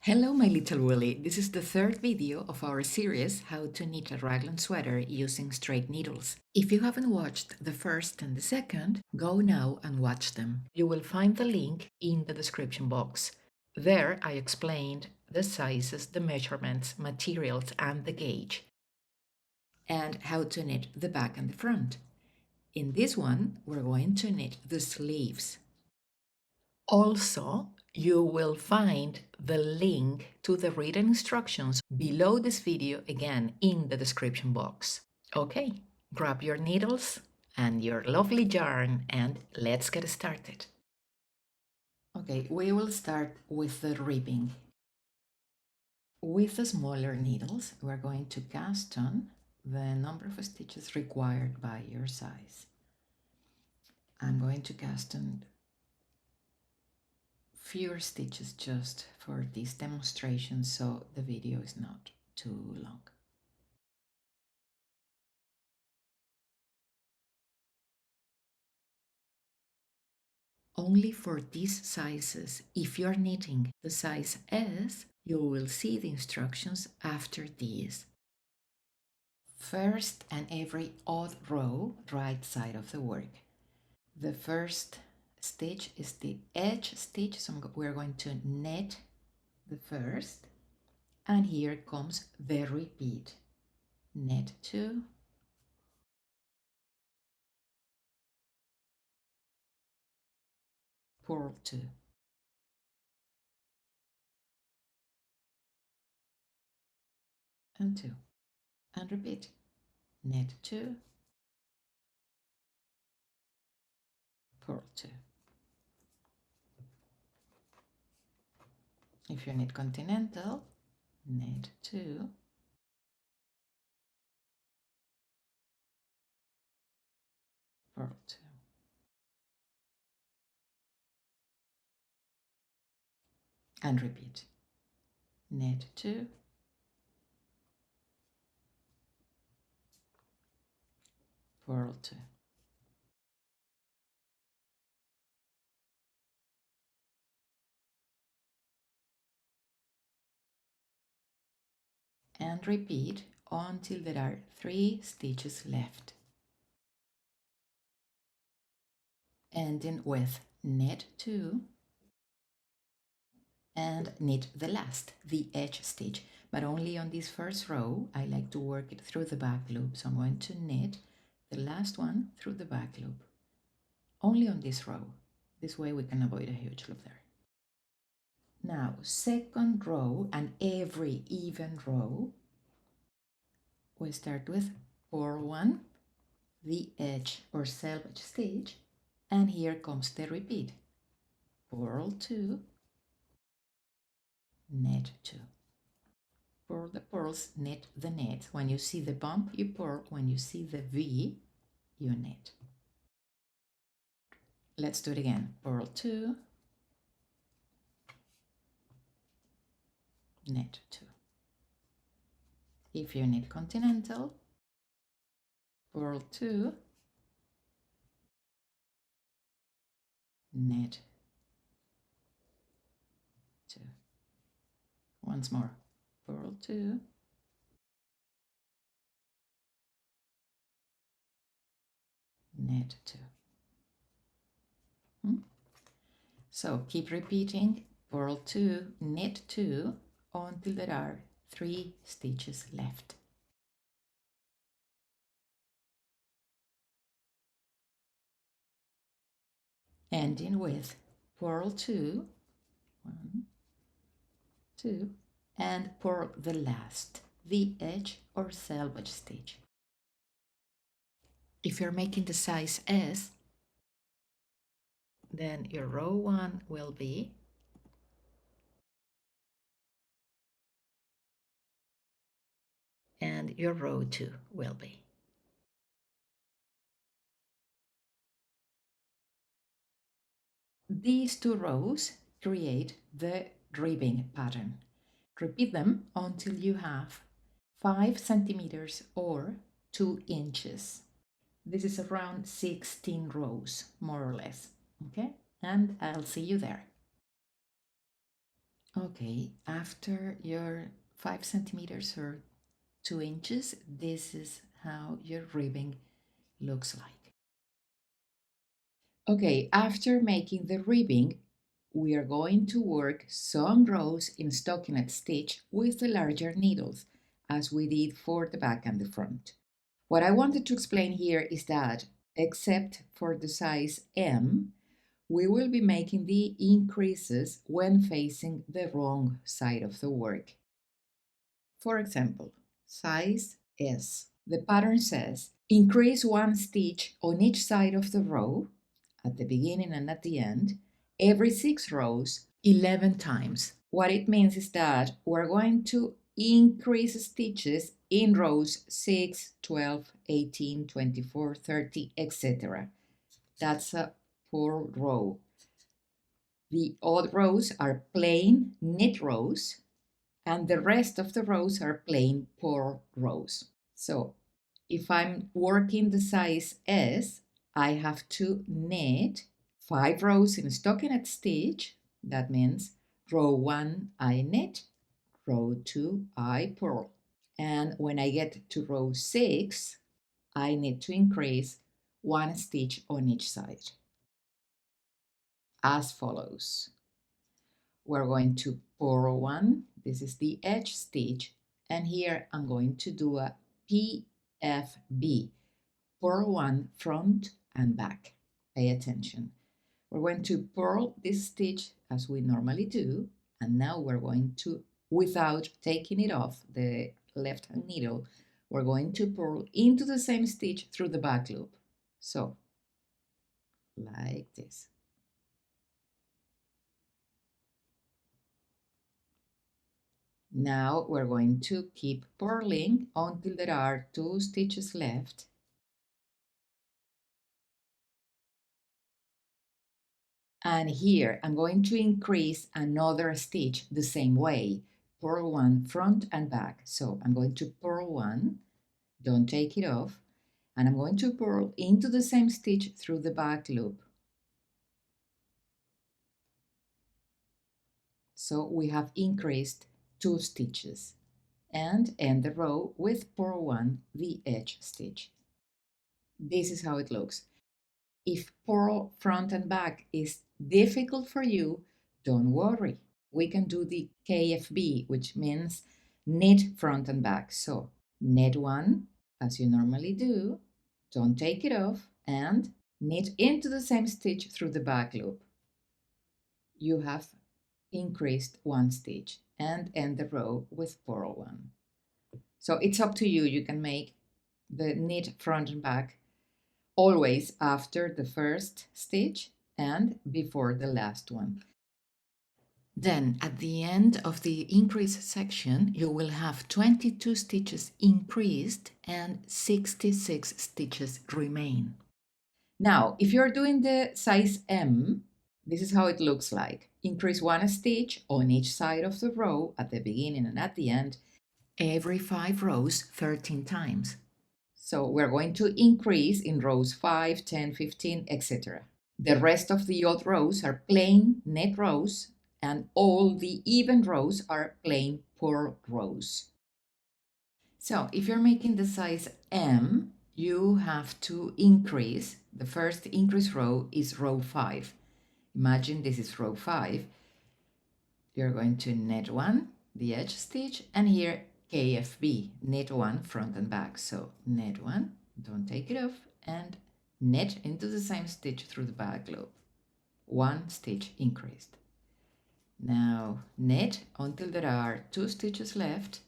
Hello my little Willy, this is the third video of our series How to Knit a Raglan Sweater using straight needles. If you haven't watched the first and the second, go now and watch them. You will find the link in the description box. There I explained the sizes, the measurements, materials and the gauge, and how to knit the back and the front. In this one, we're going to knit the sleeves. Also, you will find the link to the written instructions below this video again in the description box. Okay, grab your needles and your lovely yarn and let's get started. Okay, we will start with the ribbing. With the smaller needles, we're going to cast on the number of stitches required by your size. I'm going to cast on fewer stitches just for this demonstration, so the video is not too long. Only for these sizes, if you're knitting the size S, you will see the instructions after these. First and every odd row, right side of the work. The first stitch is the edge stitch, so we're going to knit the first, and here comes the repeat. Knit 2, purl 2, and 2, and repeat. Knit 2, purl 2. If you knit continental, knit 2, purl 2. And repeat. Knit 2, purl 2. And repeat until there are 3 stitches left. Ending with knit 2 and knit the last, the edge stitch, but only on this first row. I like to work it through the back loop, so I'm going to knit the last one through the back loop, only on this row. This way we can avoid a huge loop there. Now, second row and every even row, we start with purl 1, the edge or salvage stitch, and here comes the repeat. Purl 2, knit 2. Purl the purls, knit the knit. When you see the bump, you purl. When you see the V, you knit. Let's do it again. Purl 2, knit 2. If you knit continental, purl 2, knit 2. Once more. Purl 2, knit 2. So keep repeating purl 2, knit 2 until there are 3 stitches left. Ending with purl 2, 1, 2, and purl the last, the edge or salvage stitch. If you're making the size S, then your row 1 will be and your row 2 will be. These 2 rows create the ribbing pattern. Repeat them until you have 5 centimeters or 2 inches. This is around 16 rows, more or less, okay? And I'll see you there. Okay, after your 5 centimeters or 2 inches, this is how your ribbing looks like. Okay, after making the ribbing, we are going to work some rows in stockinette stitch with the larger needles, as we did for the back and the front. What I wanted to explain here is that, except for the size M, we will be making the increases when facing the wrong side of the work. For example, size S. The pattern says, increase 1 stitch on each side of the row, at the beginning and at the end, every 6 rows, 11 times. What it means is that we're going to increase stitches in rows 6, 12, 18, 24, 30, etc. That's a per row. The odd rows are plain knit rows, and the rest of the rows are plain purl rows. So if I'm working the size S, I have to knit 5 rows in stockinette stitch. That means row 1 I knit, row 2 I purl. And when I get to row 6, I need to increase 1 stitch on each side, as follows. We're going to purl 1, this is the edge stitch, and here I'm going to do a PFB, purl 1 front and back. Pay attention. We're going to purl this stitch as we normally do, and now we're going to, without taking it off the left hand needle, we're going to purl into the same stitch through the back loop. So, like this. Now we're going to keep purling until there are 2 stitches left. And here I'm going to increase another stitch the same way. Purl 1 front and back. So I'm going to purl 1, don't take it off, and I'm going to purl into the same stitch through the back loop. So we have increased 2 stitches, and end the row with purl 1, the edge stitch. This is how it looks. If purl front and back is difficult for you, don't worry. We can do the KFB, which means knit front and back. So knit 1, as you normally do, don't take it off, and knit into the same stitch through the back loop. You have increased 1 stitch, and end the row with purl 1. So it's up to you. You can make the knit front and back always after the first stitch and before the last one. Then at the end of the increase section, you will have 22 stitches increased and 66 stitches remain. Now, if you're doing the size M, this is how it looks like. Increase 1 stitch on each side of the row at the beginning and at the end, every 5 rows 13 times. So we're going to increase in rows 5, 10, 15, etc. The rest of the odd rows are plain net rows, and all the even rows are plain purl rows. So if you're making the size M, you have to increase. The first increase row is row 5. Imagine this is row 5. You're going to knit 1, the edge stitch, and here KFB, knit 1 front and back. So knit 1, don't take it off, and knit into the same stitch through the back loop. 1 stitch increased. Now knit until there are 2 stitches left.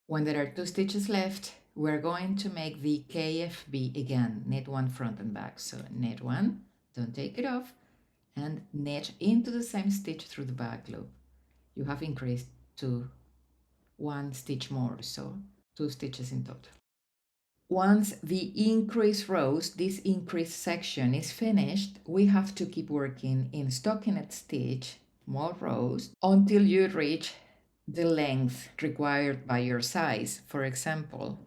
When there are 2 stitches left, we're going to make the KFB again, knit 1 front and back. So knit 1, don't take it off, and knit into the same stitch through the back loop. You have increased to 1 stitch more, so 2 stitches in total. Once the increase rows, this increase section is finished, we have to keep working in stockinette stitch, more rows, until you reach the length required by your size. For example,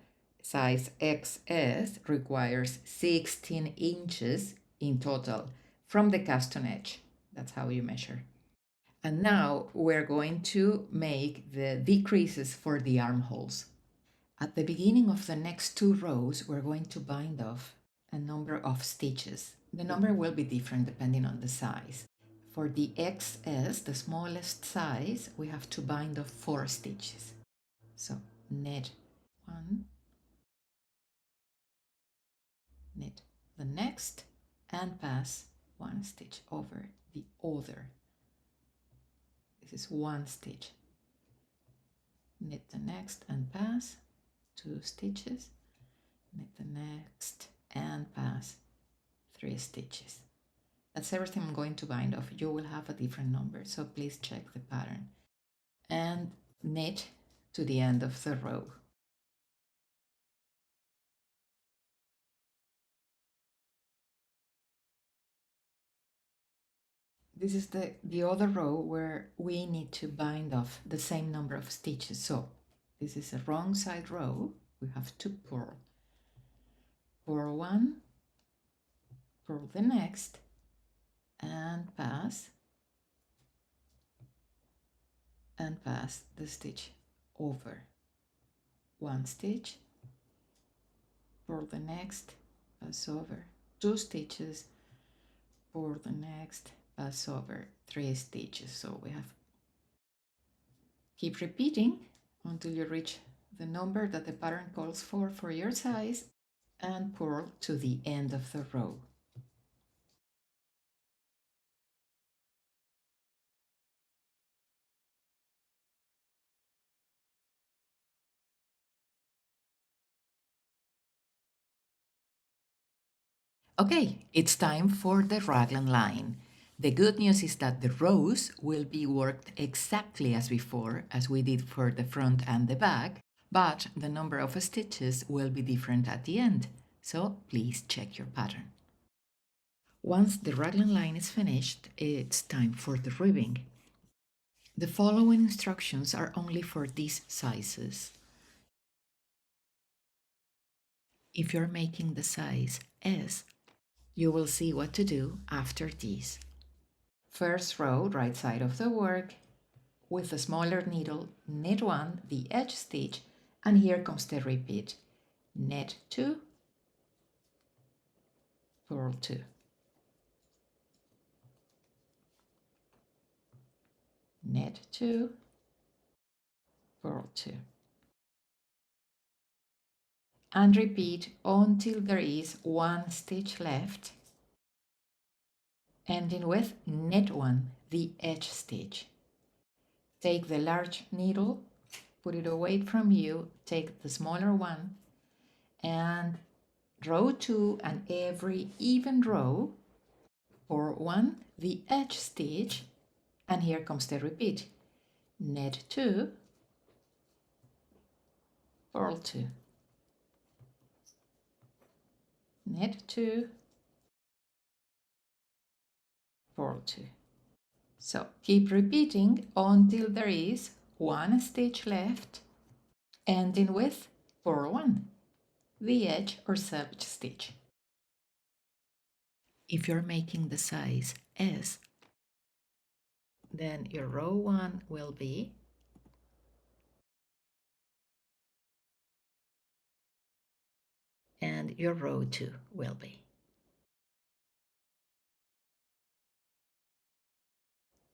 size XS requires 16 inches in total from the cast on edge. That's how you measure. And now we're going to make the decreases for the armholes. At the beginning of the next 2 rows, we're going to bind off a number of stitches. The number will be different depending on the size. For the XS, the smallest size, we have to bind off 4 stitches. So knit 1, knit the next, and pass 1 stitch over the other. This is 1 stitch. Knit the next and pass 2 stitches. Knit the next and pass 3 stitches. That's everything I'm going to bind off. You will have a different number, so please check the pattern. And knit to the end of the row. This is the other row where we need to bind off the same number of stitches. So this is a wrong side row. We have to purl. Purl 1, purl the next, and pass the stitch over. 1 stitch, purl the next, pass over 2 stitches, purl the next, pass over 3 stitches. So we have keep repeating until you reach the number that the pattern calls for your size, and purl to the end of the row. Okay, it's time for the Raglan line. The good news is that the rows will be worked exactly as before, as we did for the front and the back, but the number of stitches will be different at the end, so please check your pattern. Once the Raglan line is finished, it's time for the ribbing. The following instructions are only for these sizes. If you're making the size S, you will see what to do after these. First row, right side of the work, with a smaller needle, knit 1, the edge stitch, and here comes the repeat. Knit 2, purl 2. Knit 2, purl 2. And repeat until there is 1 stitch left, ending with knit 1, the edge stitch. Take the large needle, put it away from you, take the smaller one, and row 2 and every even row, or 1, the edge stitch, and here comes the repeat. Knit 2, purl 2. Knit 2, purl 2. So keep repeating until there is 1 stitch left, ending with purl 1, the edge or salvage stitch. If you're making the size S, then your row 1 will be and your row 2 will be.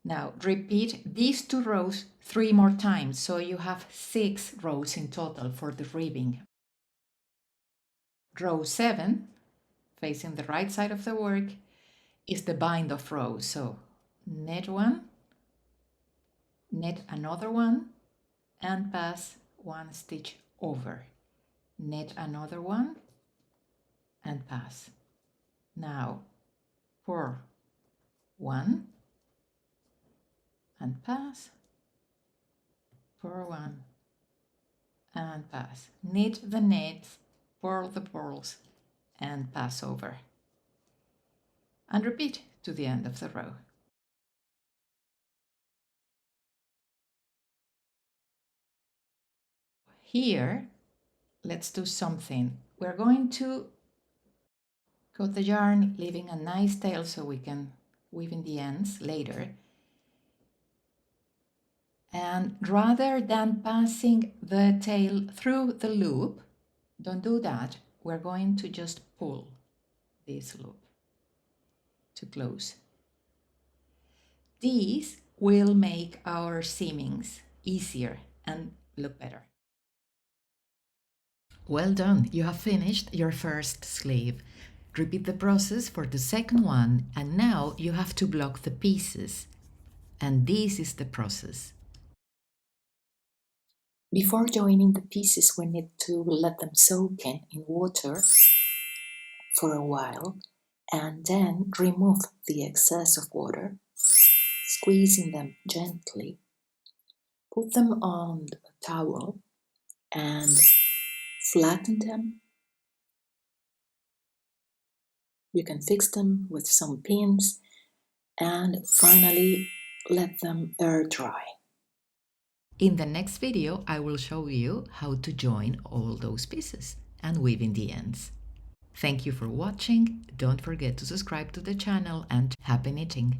Now repeat these 2 rows 3 more times, so you have 6 rows in total for the ribbing. Row 7, facing the right side of the work, is the bind off row. So knit 1, knit another 1, and pass 1 stitch over. Knit another 1 and pass. Now purl 1 and pass, purl 1 and pass. Knit the knits, purl the purls, and pass over. And repeat to the end of the row. Here, let's do something. We're going to Cut the yarn, leaving a nice tail so we can weave in the ends later. And rather than passing the tail through the loop, don't do that. We're going to just pull this loop to close. These will make our seamings easier and look better. Well done, you have finished your first sleeve. Repeat the process for the second one, and now you have to block the pieces. And this is the process. Before joining the pieces, we need to let them soak in water for a while and then remove the excess of water, squeezing them gently. Put them on a towel and flatten them. You can fix them with some pins and finally let them air dry. In the next video, I will show you how to join all those pieces and weave in the ends. Thank you for watching. Don't forget to subscribe to the channel and happy knitting!